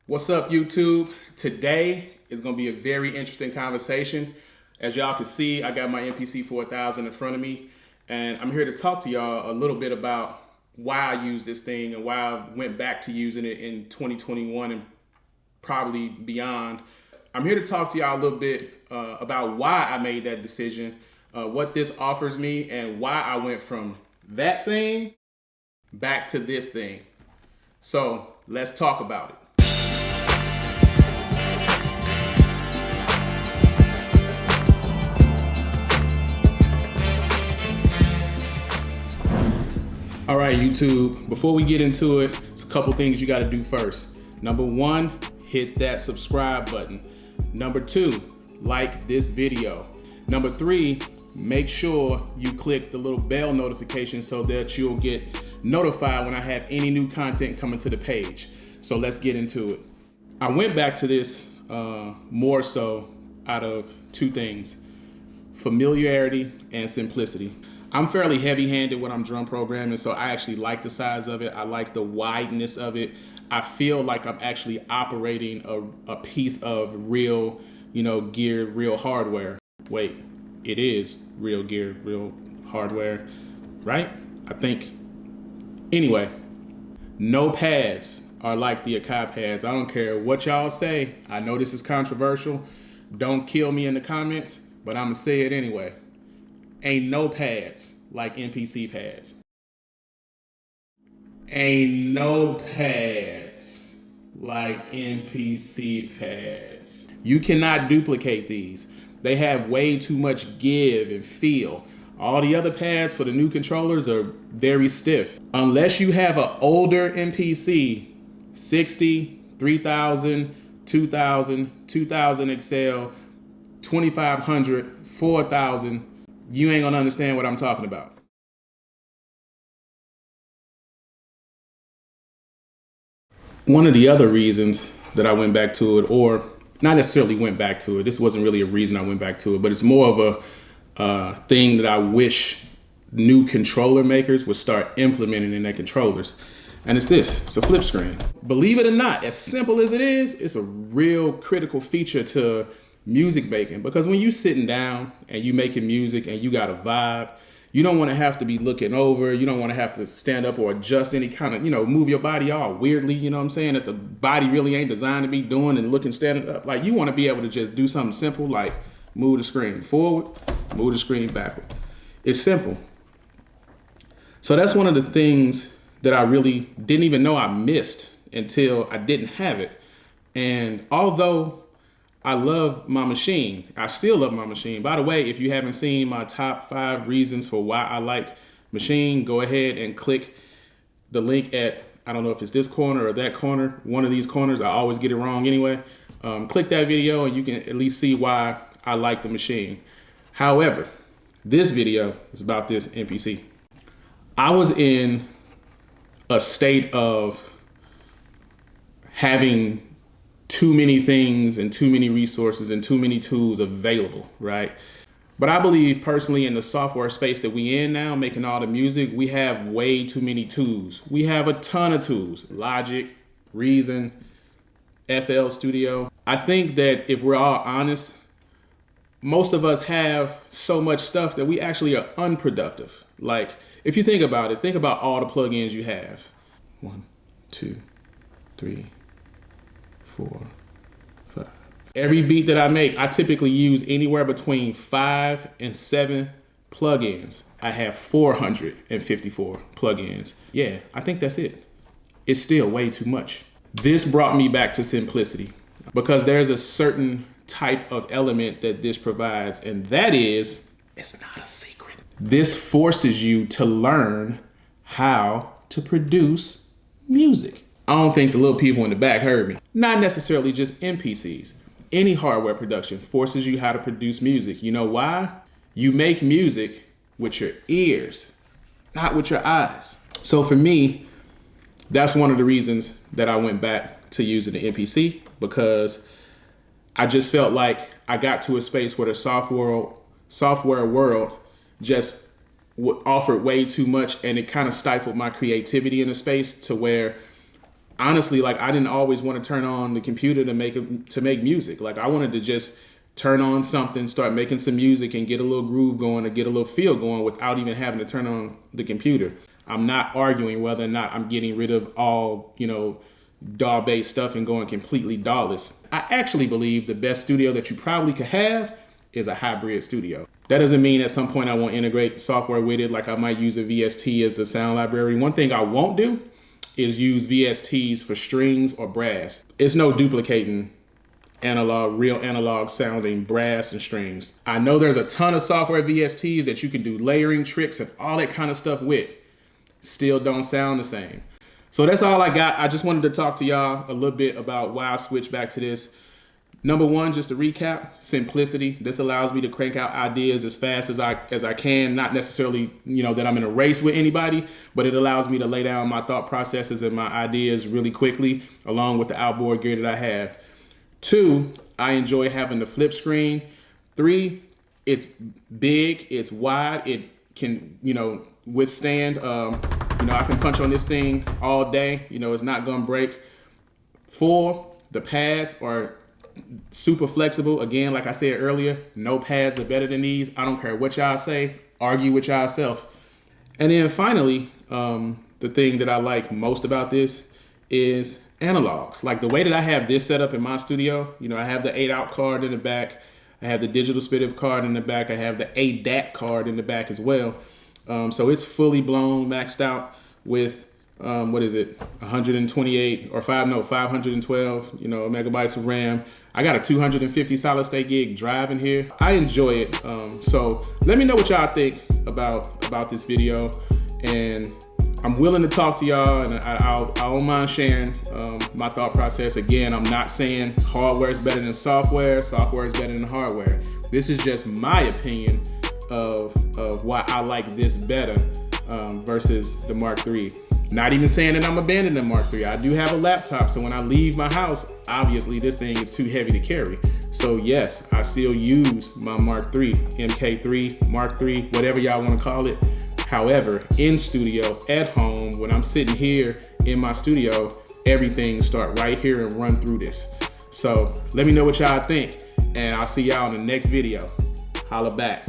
What's up, YouTube? Today is going to be a very interesting conversation. As y'all can see, I got my MPC 4000 in front of me, and I'm here to talk to y'all a little bit about why I use this thing and why I went back to using it in 2021 and probably beyond. I'm here to talk to y'all a little bit about why I made that decision, what this offers me, and why I went from that thing back to this thing. So let's talk about it. All right, YouTube, before we get into it, it's a couple things you got to do first. Number one, hit that subscribe button. Number two, like this video. Number three, make sure you click the little bell notification so that you'll get notified when I have any new content coming to the page. So let's get into it. I went back to this more so out of two things: familiarity and simplicity. I'm fairly heavy-handed when I'm drum programming, so I actually like the size of it. I like the wideness of it. I feel like I'm actually operating a piece of real, gear, real hardware. Wait, it is real gear, real hardware, right? I think. Anyway, no pads are like the Akai pads. I don't care what y'all say. I know this is controversial. Don't kill me in the comments, but I'm gonna say it anyway. Ain't no pads like MPC pads. Ain't no pads like MPC pads. You cannot duplicate these. They have way too much give and feel. All the other pads for the new controllers are very stiff. Unless you have an older MPC, 60, 3000, 2000, 2000 XL, 2500, 4000, you ain't gonna understand what I'm talking about. One of the other reasons that I went back to it, or not necessarily went back to it, this wasn't really a reason I went back to it, but it's more of a thing that I wish new controller makers would start implementing in their controllers. And it's this, it's a flip screen. Believe it or not, as simple as it is, it's a real critical feature to music making, because when you sitting down and you making music and you got a vibe, you don't want to have to be looking over, you don't want to have to stand up or adjust any kind of, move your body all weirdly, you know what I'm saying, that the body really ain't designed to be doing and looking standing up. Like, you want to be able to just do something simple like move the screen forward, move the screen backward. It's simple. So that's one of the things that I really didn't even know I missed until I didn't have it. And although I love my machine, I still love my machine. By the way, if you haven't seen my top 5 reasons for why I like machine, go ahead and click the link at, I don't know if it's this corner or that corner, one of these corners. I always get it wrong anyway. Click that video and you can at least see why I like the machine. However, this video is about this MPC. I was in a state of having too many things and too many resources and too many tools available, right? But I believe personally in the software space that we in now, making all the music, we have way too many tools. We have a ton of tools: Logic, Reason, FL Studio. I think that if we're all honest, most of us have so much stuff that we actually are unproductive. Like, if you think about it, think about all the plugins you have. 1, 2, 3, 4, 5. Every beat that I make, I typically use anywhere between 5 and 7 plugins. I have 454 plugins. Yeah, I think that's it. It's still way too much. This brought me back to simplicity, because there's a certain type of element that this provides, and that is, it's not a secret. This forces you to learn how to produce music. I don't think the little people in the back heard me. Not necessarily just MPCs. Any hardware production forces you how to produce music. You know why? You make music with your ears, not with your eyes. So for me, that's one of the reasons that I went back to using the MPC, because I just felt like I got to a space where the software world just offered way too much, and it kind of stifled my creativity in a space to where honestly, like I didn't always want to turn on the computer to make music. Like I wanted to just turn on something, start making some music and get a little groove going or get a little feel going without even having to turn on the computer. I'm not arguing whether or not I'm getting rid of all, DAW-based stuff and going completely DAW-less. I actually believe the best studio that you probably could have is a hybrid studio. That doesn't mean at some point I won't integrate software with it, like I might use a VST as the sound library. One thing I won't do is use VSTs for strings or brass. It's no duplicating real analog sounding brass and strings. I know there's a ton of software VSTs that you can do layering tricks and all that kind of stuff with. Still don't sound the same. So that's all I got. I just wanted to talk to y'all a little bit about why I switched back to this. Number one, just to recap, simplicity. This allows me to crank out ideas as fast as I can. Not necessarily, that I'm in a race with anybody, but it allows me to lay down my thought processes and my ideas really quickly, along with the outboard gear that I have. 2, I enjoy having the flip screen. 3, it's big, it's wide, it can, withstand, I can punch on this thing all day, it's not gonna break. 4, the pads are super flexible. Again, like I said earlier, no pads are better than these. I don't care what y'all say, argue with y'all self. And then finally, the thing that I like most about this is analogs. Like the way that I have this set up in my studio, I have the 8-out card in the back, I have the digital spittive card in the back, I have the ADAT card in the back as well. So it's fully blown, maxed out with 128 or 512, megabytes of RAM. I got a 250 solid state gig drive in here. I enjoy it. So let me know what y'all think about this video, and I'm willing to talk to y'all, and I don't mind sharing my thought process. Again, I'm not saying hardware is better than software is better than hardware. This is just my opinion of why I like this better versus the Mark III. Not even saying that I'm abandoning the Mark III. I do have a laptop, so when I leave my house, obviously this thing is too heavy to carry. So yes, I still use my Mark III, MK3, Mark III, whatever y'all want to call it. However, in studio, at home, when I'm sitting here in my studio, everything start right here and run through this. So let me know what y'all think, and I'll see y'all in the next video. Holla back.